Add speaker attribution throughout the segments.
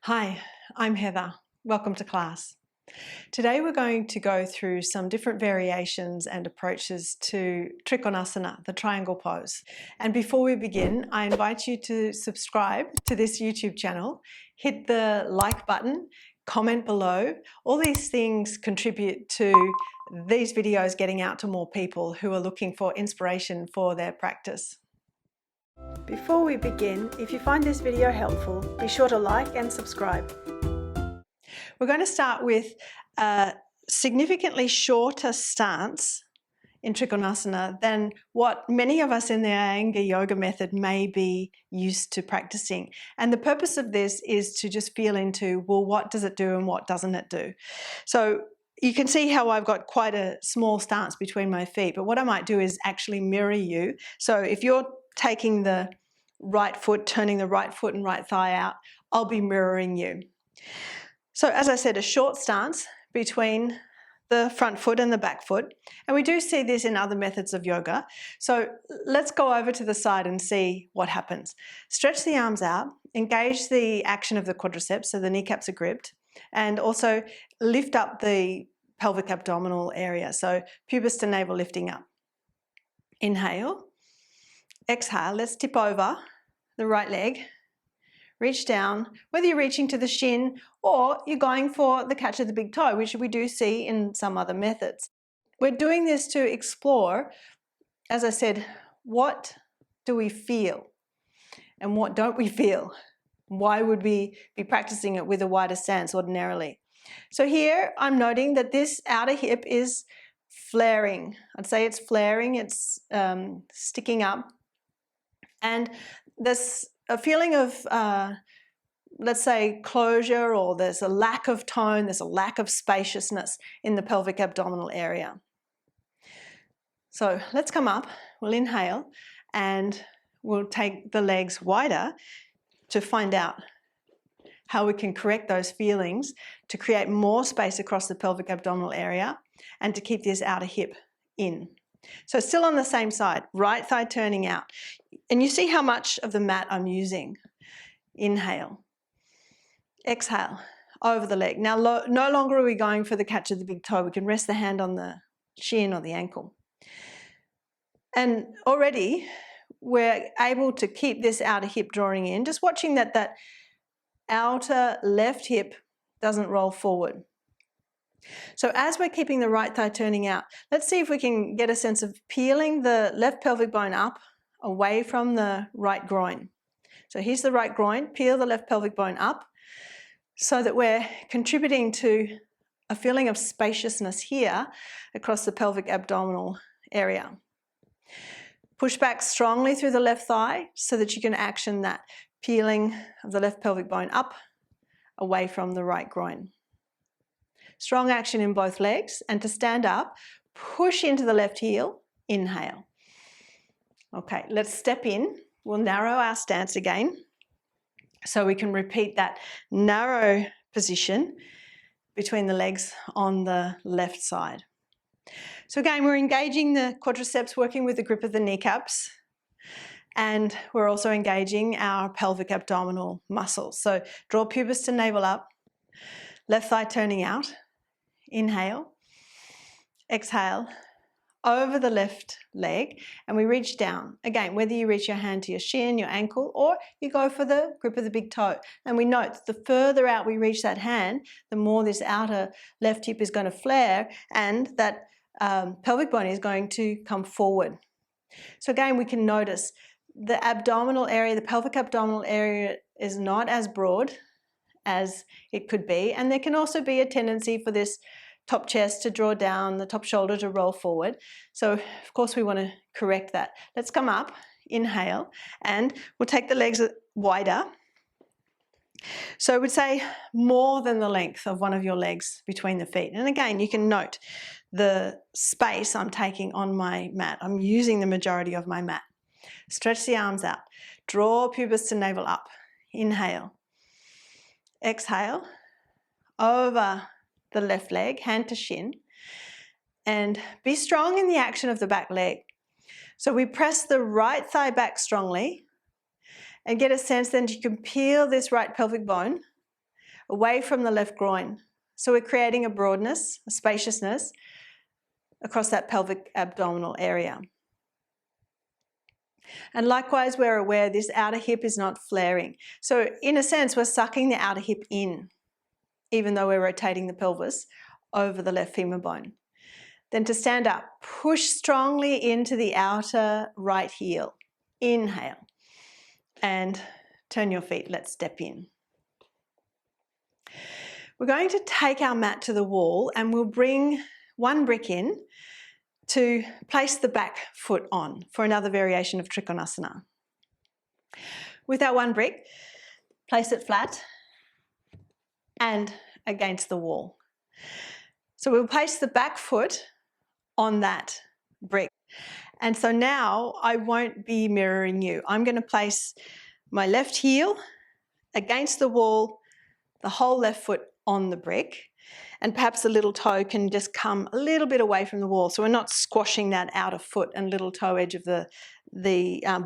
Speaker 1: Hi, I'm Heather. Welcome to class. Today we're going to go through some different variations and approaches to Trikonasana, the triangle pose. And before we begin, I invite you to subscribe to this YouTube channel, hit the like button, comment below. All these things contribute to these videos getting out to more people who are looking for inspiration for their practice. Before we begin, if you find this video helpful, be sure to like and subscribe. We're going to start with a significantly shorter stance in Trikonasana than what many of us in the Iyengar Yoga method may be used to practicing. And the purpose of this is to just feel into, well, what does it do and what doesn't it do? So you can see how I've got quite a small stance between my feet, but what I might do is actually mirror you. So if you're taking the right foot, turning the right foot and right thigh out, I'll be mirroring you. So as I said, a short stance between the front foot and the back foot. And we do see this in other methods of yoga. So let's go over to the side and see what happens. Stretch the arms out, engage the action of the quadriceps, so the kneecaps are gripped, and also lift up the pelvic abdominal area. So pubis to navel lifting up. Inhale. Exhale, let's tip over the right leg, reach down, whether you're reaching to the shin or you're going for the catch of the big toe, which we do see in some other methods. We're doing this to explore, as I said, what do we feel and what don't we feel? Why would we be practicing it with a wider stance ordinarily? So here I'm noting that this outer hip is flaring. I'd say it's flaring, it's sticking up. And there's a feeling of, let's say, closure, or there's a lack of tone, there's a lack of spaciousness in the pelvic abdominal area. So let's come up, we'll inhale, and we'll take the legs wider to find out how we can correct those feelings to create more space across the pelvic abdominal area and to keep this outer hip in. So still on the same side, right thigh turning out. And you see how much of the mat I'm using. Inhale. Exhale, over the leg. Now no longer are we going for the catch of the big toe. We can rest the hand on the shin or the ankle. And already we're able to keep this outer hip drawing in, just watching that that outer left hip doesn't roll forward. So as we're keeping the right thigh turning out, let's see if we can get a sense of peeling the left pelvic bone up away from the right groin. So here's the right groin, peel the left pelvic bone up so that we're contributing to a feeling of spaciousness here across the pelvic abdominal area. Push back strongly through the left thigh so that you can action that peeling of the left pelvic bone up away from the right groin. Strong action in both legs, and to stand up, push into the left heel, inhale. Okay, let's step in. We'll narrow our stance again so we can repeat that narrow position between the legs on the left side. So again, we're engaging the quadriceps, working with the grip of the kneecaps, and we're also engaging our pelvic abdominal muscles. So draw pubis to navel up, left thigh turning out. Inhale, exhale, over the left leg, and we reach down. Again, whether you reach your hand to your shin, your ankle, or you go for the grip of the big toe. And we note that the further out we reach that hand, the more this outer left hip is going to flare, and that pelvic bone is going to come forward. So again, we can notice the abdominal area, the pelvic abdominal area is not as broad as it could be, and there can also be a tendency for this top chest to draw down, the top shoulder to roll forward. So of course we want to correct that. Let's come up, inhale, and we'll take the legs wider. So I would say more than the length of one of your legs between the feet. And again, you can note the space I'm taking on my mat. I'm using the majority of my mat. Stretch the arms out. Draw pubis to navel up. Inhale. Exhale, over the left leg, hand to shin, and be strong in the action of the back leg. So we press the right thigh back strongly and get a sense then you can peel this right pelvic bone away from the left groin. So we're creating a broadness, a spaciousness across that pelvic abdominal area. And likewise, we're aware this outer hip is not flaring. So in a sense, we're sucking the outer hip in, even though we're rotating the pelvis over the left femur bone. Then to stand up, push strongly into the outer right heel. Inhale. And turn your feet. Let's step in. We're going to take our mat to the wall and we'll bring one brick in to place the back foot on for another variation of Trikonasana. With our one brick, place it flat and against the wall. So we'll place the back foot on that brick. And so now I won't be mirroring you. I'm going to place my left heel against the wall, the whole left foot on the brick, and perhaps the little toe can just come a little bit away from the wall. So we're not squashing that outer foot and little toe edge of the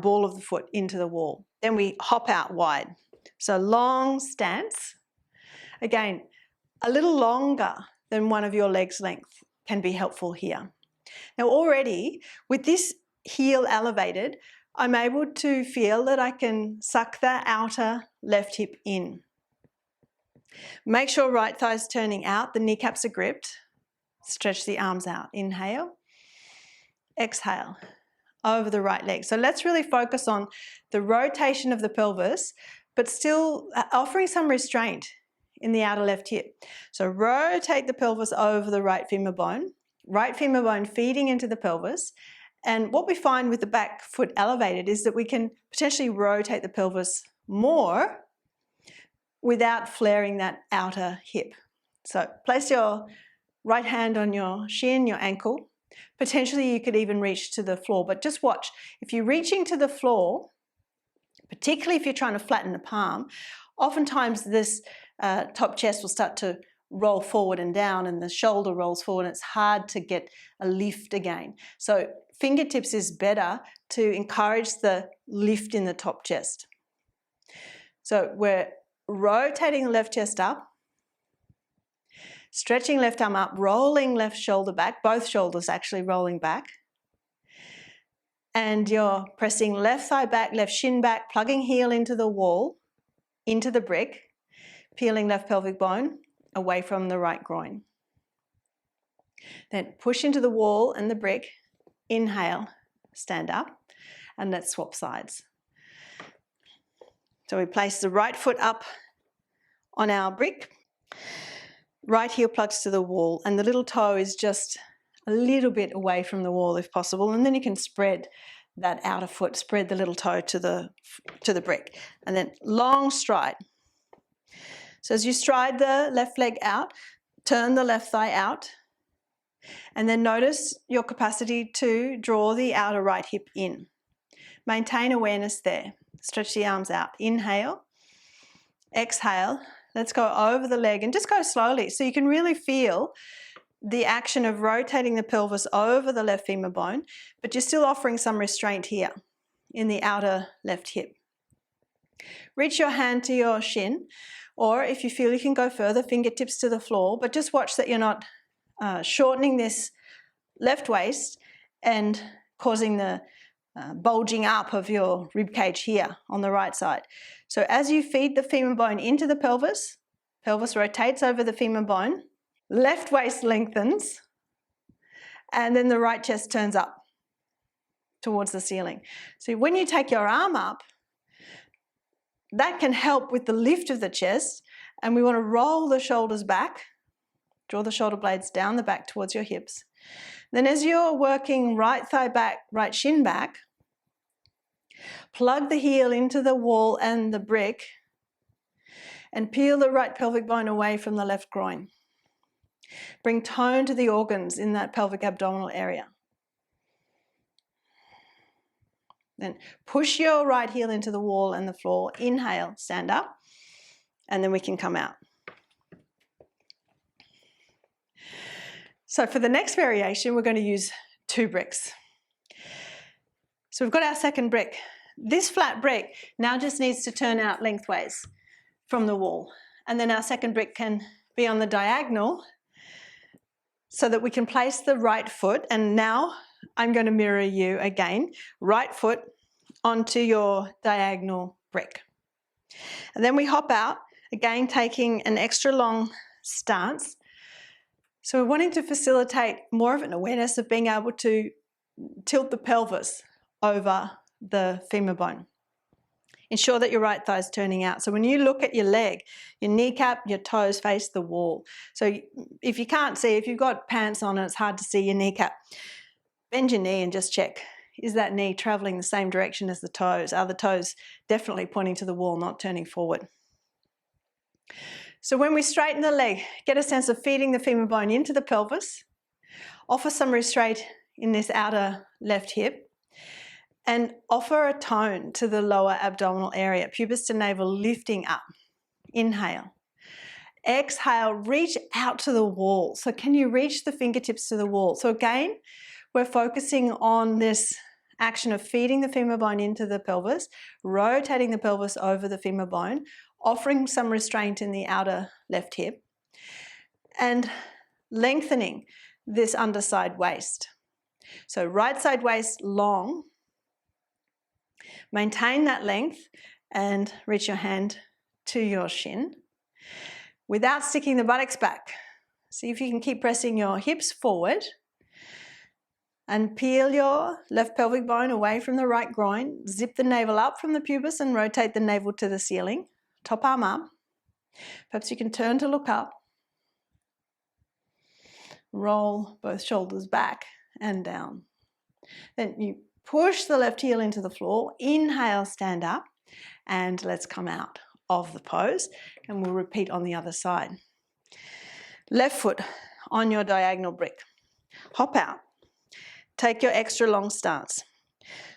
Speaker 1: ball of the foot into the wall. Then we hop out wide. So long stance. Again, a little longer than one of your legs' length can be helpful here. Now already with this heel elevated, I'm able to feel that I can suck the outer left hip in. Make sure right thigh is turning out, the kneecaps are gripped. Stretch the arms out. Inhale, exhale, over the right leg. So let's really focus on the rotation of the pelvis, but still offering some restraint in the outer left hip. So rotate the pelvis over the right femur bone feeding into the pelvis. And what we find with the back foot elevated is that we can potentially rotate the pelvis more without flaring that outer hip. So place your right hand on your shin, your ankle. Potentially you could even reach to the floor, but just watch. If you're reaching to the floor, particularly if you're trying to flatten the palm, oftentimes this top chest will start to roll forward and down and the shoulder rolls forward and it's hard to get a lift again. So fingertips is better to encourage the lift in the top chest. So we're rotating the left chest up, stretching left arm up, rolling left shoulder back, both shoulders actually rolling back. And you're pressing left thigh back, left shin back, plugging heel into the wall, into the brick, peeling left pelvic bone away from the right groin. Then push into the wall and the brick, inhale, stand up, and let's swap sides. So we place the right foot up on our brick, right heel plugs to the wall, and the little toe is just a little bit away from the wall if possible, and then you can spread that outer foot, spread the little toe to the brick, and then long stride. So as you stride the left leg out, turn the left thigh out, and then notice your capacity to draw the outer right hip in. Maintain awareness there. Stretch the arms out. Inhale, exhale. Let's go over the leg and just go slowly so you can really feel the action of rotating the pelvis over the left femur bone, but you're still offering some restraint here in the outer left hip. Reach your hand to your shin, or if you feel you can go further, fingertips to the floor, but just watch that you're not shortening this left waist and causing the bulging up of your rib cage here on the right side. So as you feed the femur bone into the pelvis, pelvis rotates over the femur bone, left waist lengthens, and then the right chest turns up towards the ceiling. So when you take your arm up, that can help with the lift of the chest, and we want to roll the shoulders back, draw the shoulder blades down the back towards your hips. Then as you're working right thigh back, right shin back, plug the heel into the wall and the brick and peel the right pelvic bone away from the left groin. Bring tone to the organs in that pelvic abdominal area. Then push your right heel into the wall and the floor. Inhale, stand up, and then we can come out. So for the next variation, we're going to use 2 bricks. So we've got our second brick. This flat brick now just needs to turn out lengthways from the wall. and then our second brick can be on the diagonal so that we can place the right foot. And now I'm going to mirror you again, right foot onto your diagonal brick. And then we hop out, again taking an extra long stance. So we're wanting to facilitate more of an awareness of being able to tilt the pelvis over the femur bone. Ensure that your right thigh is turning out. So when you look at your leg, your kneecap, your toes face the wall. So if you can't see, if you've got pants on and it's hard to see your kneecap, bend your knee and just check, is that knee traveling the same direction as the toes? Are the toes definitely pointing to the wall, not turning forward? So when we straighten the leg, get a sense of feeding the femur bone into the pelvis, offer some restraint in this outer left hip, and offer a tone to the lower abdominal area, pubis to navel lifting up. Inhale. Exhale, reach out to the wall. So can you reach the fingertips to the wall? So again, we're focusing on this action of feeding the femur bone into the pelvis, rotating the pelvis over the femur bone, offering some restraint in the outer left hip, and lengthening this underside waist. So right side waist long. Maintain that length and reach your hand to your shin without sticking the buttocks back. See if you can keep pressing your hips forward and peel your left pelvic bone away from the right groin. Zip the navel up from the pubis and rotate the navel to the ceiling. Top arm up. Perhaps you can turn to look up. Roll both shoulders back and down. Then you push the left heel into the floor, inhale, stand up, and let's come out of the pose, and we'll repeat on the other side. Left foot on your diagonal brick. Hop out. Take your extra long stance.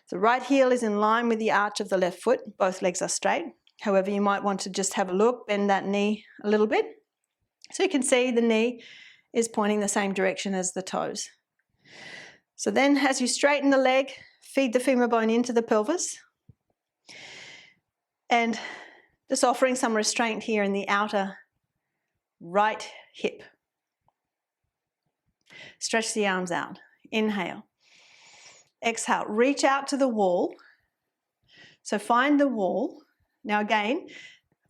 Speaker 1: The right heel is in line with the arch of the left foot. Both legs are straight. However, you might want to just have a look, bend that knee a little bit. So you can see the knee is pointing the same direction as the toes. So then as you straighten the leg, feed the femur bone into the pelvis, and just offering some restraint here in the outer right hip. Stretch the arms out. Inhale. Exhale. Reach out to the wall. So find the wall. Now again,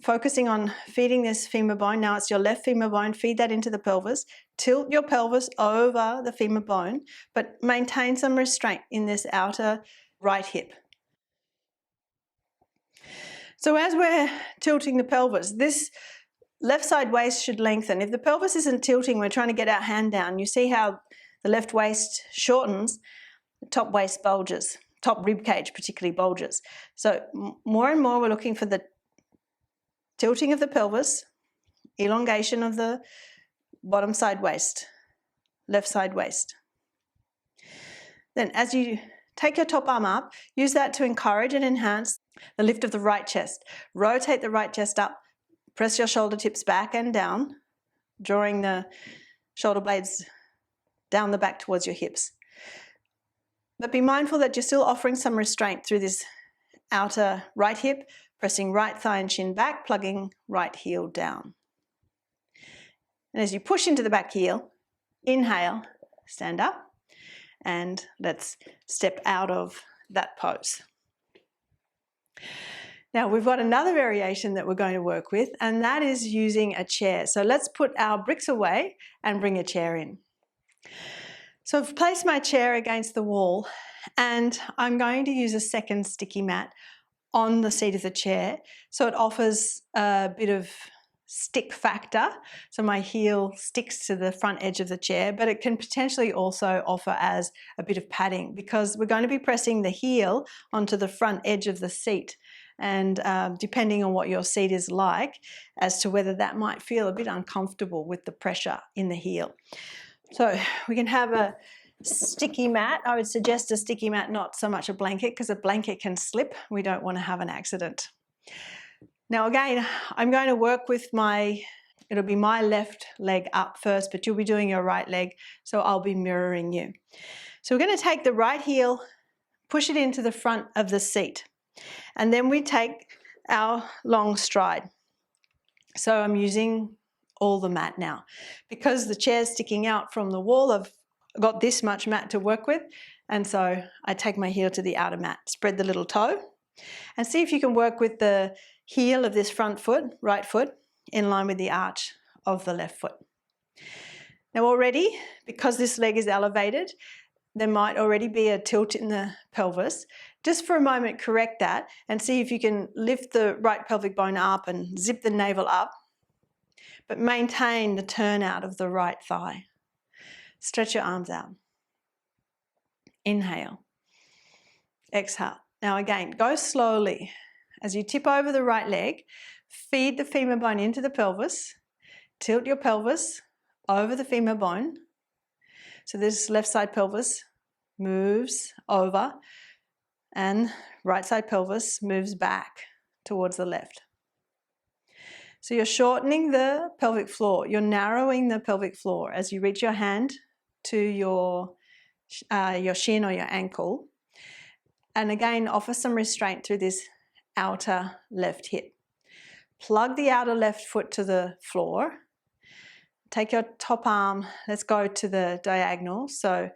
Speaker 1: focusing on feeding this femur bone. Now it's your left femur bone. Feed that into the pelvis. Tilt your pelvis over the femur bone, but maintain some restraint in this outer right hip. So as we're tilting the pelvis, this left side waist should lengthen. If the pelvis isn't tilting, we're trying to get our hand down. You see how the left waist shortens, the top waist bulges, top rib cage particularly bulges. So more and more we're looking for the tilting of the pelvis, elongation of the bottom side waist, left side waist. Then as you take your top arm up, use that to encourage and enhance the lift of the right chest. Rotate the right chest up, press your shoulder tips back and down, drawing the shoulder blades down the back towards your hips. But be mindful that you're still offering some restraint through this outer right hip, pressing right thigh and shin back, plugging right heel down. And as you push into the back heel, inhale, stand up, and let's step out of that pose. Now we've got another variation that we're going to work with, and that is using a chair. So let's put our bricks away and bring a chair in. So I've placed my chair against the wall, and I'm going to use a second sticky mat on the seat of the chair, so it offers a bit of stick factor, so my heel sticks to the front edge of the chair, but it can potentially also offer as a bit of padding, because we're going to be pressing the heel onto the front edge of the seat, and depending on what your seat is like as to whether that might feel a bit uncomfortable with the pressure in the heel. So we can have a sticky mat. I would suggest a sticky mat, not so much a blanket, because a blanket can slip. We don't want to have an accident. Now again, I'm going to work with it'll be my left leg up first, but you'll be doing your right leg, so I'll be mirroring you. So we're going to take the right heel, push it into the front of the seat, and then we take our long stride. So I'm using all the mat now. Because the chair's sticking out from the wall, I've got this much mat to work with, and so I take my heel to the outer mat, spread the little toe, and see if you can work with the heel of this front foot, right foot, in line with the arch of the left foot. Now already, because this leg is elevated, there might already be a tilt in the pelvis. Just for a moment, correct that and see if you can lift the right pelvic bone up and zip the navel up, but maintain the turnout of the right thigh. Stretch your arms out. Inhale. Exhale. Now again, go slowly. As you tip over the right leg, feed the femur bone into the pelvis, tilt your pelvis over the femur bone. So this left side pelvis moves over and right side pelvis moves back towards the left. So you're shortening the pelvic floor, you're narrowing the pelvic floor as you reach your hand to your shin or your ankle. And again, offer some restraint through this outer left hip. Plug the outer left foot to the floor. Take your top arm, let's go to the diagonal. So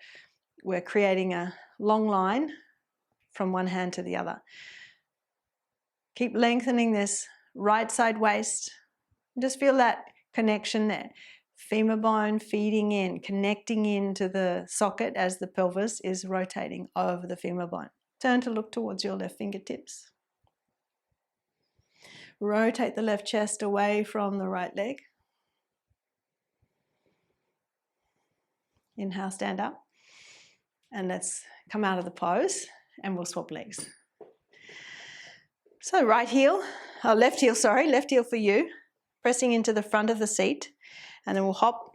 Speaker 1: we're creating a long line from one hand to the other. Keep lengthening this right side waist. Just feel that connection there. Femur bone feeding in, connecting into the socket as the pelvis is rotating over the femur bone. Turn to look towards your left fingertips. Rotate the left chest away from the right leg. Inhale, stand up. And let's come out of the pose and we'll swap legs. So left heel for you, pressing into the front of the seat, and then we'll hop,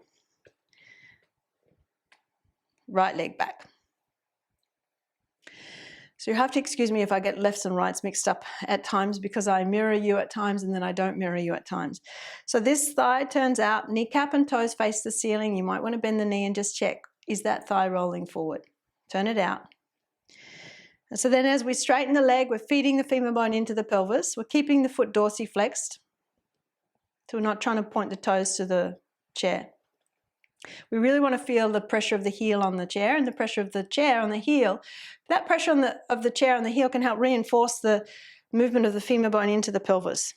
Speaker 1: right leg back. So you have to excuse me if I get lefts and rights mixed up at times because I mirror you at times and then I don't mirror you at times. So this thigh turns out, kneecap and toes face the ceiling. You might want to bend the knee and just check, is that thigh rolling forward? Turn it out. And so then as we straighten the leg, we're feeding the femur bone into the pelvis. We're keeping the foot dorsiflexed. So we're not trying to point the toes to the chair. We really want to feel the pressure of the heel on the chair and the pressure of the chair on the heel. That pressure of the chair on the heel can help reinforce the movement of the femur bone into the pelvis.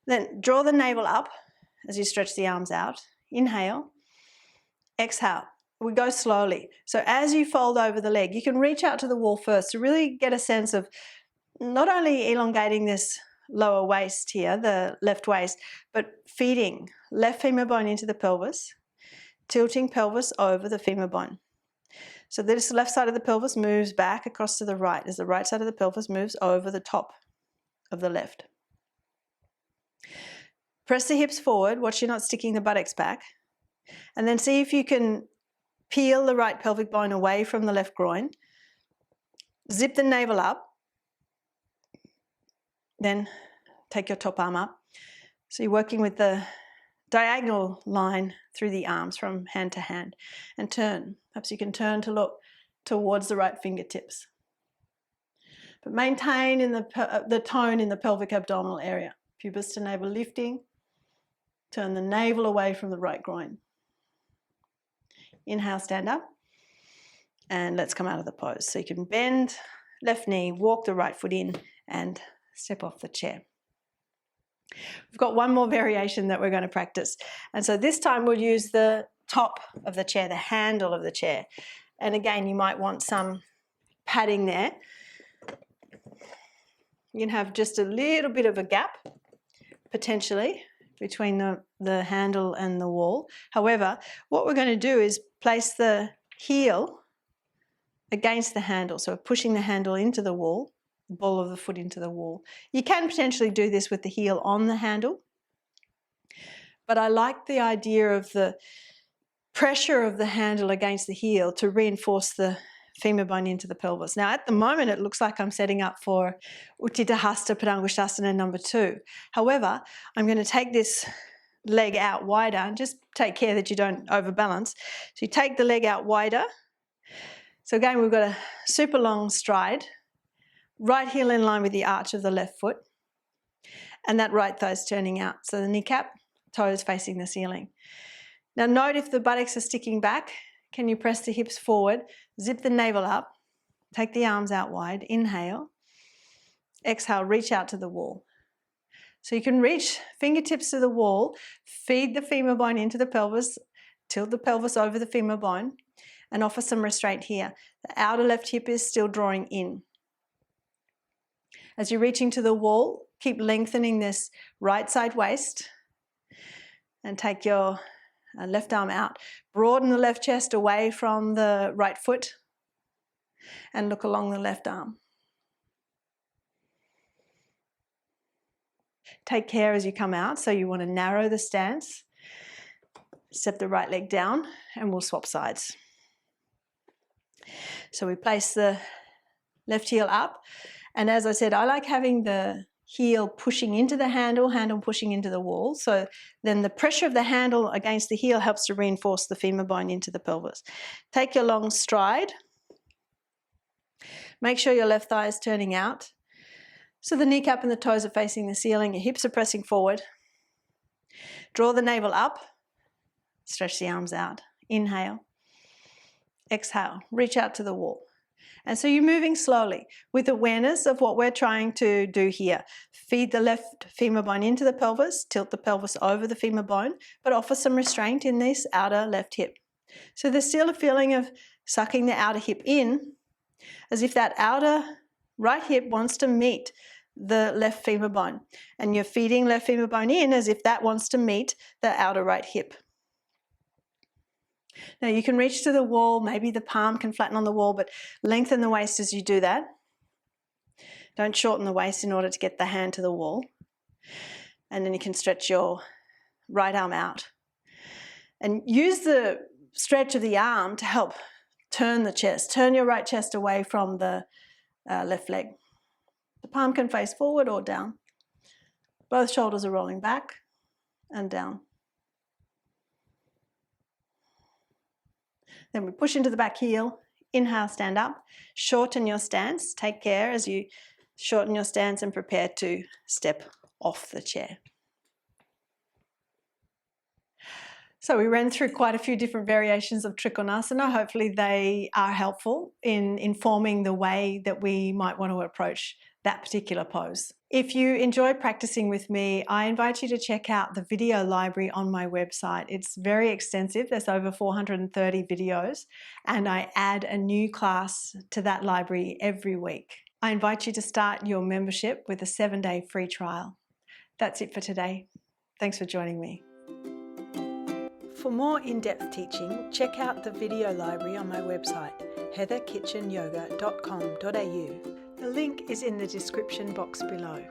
Speaker 1: Then draw the navel up as you stretch the arms out. Inhale. Exhale. We go slowly. So as you fold over the leg, you can reach out to the wall first to really get a sense of not only elongating this lower waist here, the left waist, but feeding left femur bone into the pelvis, tilting pelvis over the femur bone. So this left side of the pelvis moves back across to the right as the right side of the pelvis moves over the top of the left. Press the hips forward, watch you're not sticking the buttocks back, and then see if you can peel the right pelvic bone away from the left groin, zip the navel up, then take your top arm up. So you're working with the diagonal line through the arms from hand to hand and turn. Perhaps you can turn to look towards the right fingertips. But maintain in the tone in the pelvic abdominal area. Pubis to navel lifting. Turn the navel away from the right groin. Inhale, stand up. And let's come out of the pose. So you can bend left knee, walk the right foot in and step off the chair. We've got one more variation that we're going to practice. And so this time we'll use the top of the chair, the handle of the chair. And again, you might want some padding there. You can have just a little bit of a gap, potentially, between the handle and the wall. However, what we're going to do is place the heel against the handle. So we're pushing the handle into the wall, the ball of the foot into the wall. You can potentially do this with the heel on the handle, but I like the idea of the pressure of the handle against the heel to reinforce the femur bone into the pelvis. Now at the moment it looks like I'm setting up for Utthita Hasta Padangusthasana number 2. However, I'm going to take this leg out wider and just take care that you don't overbalance. So you take the leg out wider. So again, we've got a super long stride, right heel in line with the arch of the left foot. and that right thigh is turning out. So the kneecap, toes facing the ceiling. Now note if the buttocks are sticking back, can you press the hips forward, zip the navel up, take the arms out wide, inhale, exhale, reach out to the wall. So you can reach fingertips to the wall, feed the femur bone into the pelvis, tilt the pelvis over the femur bone, and offer some restraint here. The outer left hip is still drawing in. As you're reaching to the wall, keep lengthening this right side waist and take your left arm out. Broaden the left chest away from the right foot and look along the left arm. Take care as you come out, so you want to narrow the stance. Step the right leg down and we'll swap sides. So we place the left heel up, and as I said, I like having the heel pushing into the handle, handle pushing into the wall, so then the pressure of the handle against the heel helps to reinforce the femur bone into the pelvis. Take your long stride. Make sure your left thigh is turning out. So the kneecap and the toes are facing the ceiling, your hips are pressing forward. Draw the navel up, stretch the arms out. Inhale, exhale, reach out to the wall. And so you're moving slowly with awareness of what we're trying to do here. Feed the left femur bone into the pelvis, tilt the pelvis over the femur bone, but offer some restraint in this outer left hip. So there's still a feeling of sucking the outer hip in, as if that outer right hip wants to meet the left femur bone. And you're feeding left femur bone in as if that wants to meet the outer right hip. Now you can reach to the wall, maybe the palm can flatten on the wall, but lengthen the waist as you do that. Don't shorten the waist in order to get the hand to the wall. And then you can stretch your right arm out. And use the stretch of the arm to help turn the chest. Turn your right chest away from the left leg. The palm can face forward or down. Both shoulders are rolling back and down. Then we push into the back heel, inhale, stand up, shorten your stance. Take care as you shorten your stance and prepare to step off the chair. So we ran through quite a few different variations of Trikonasana. Hopefully they are helpful in informing the way that we might want to approach that particular pose. If you enjoy practicing with me, I invite you to check out the video library on my website. It's very extensive. There's over 430 videos, and I add a new class to that library every week. I invite you to start your membership with a 7-day free trial. That's it for today. Thanks for joining me. For more in-depth teaching, check out the video library on my website, heatherkitchenyoga.com.au. The link is in the description box below.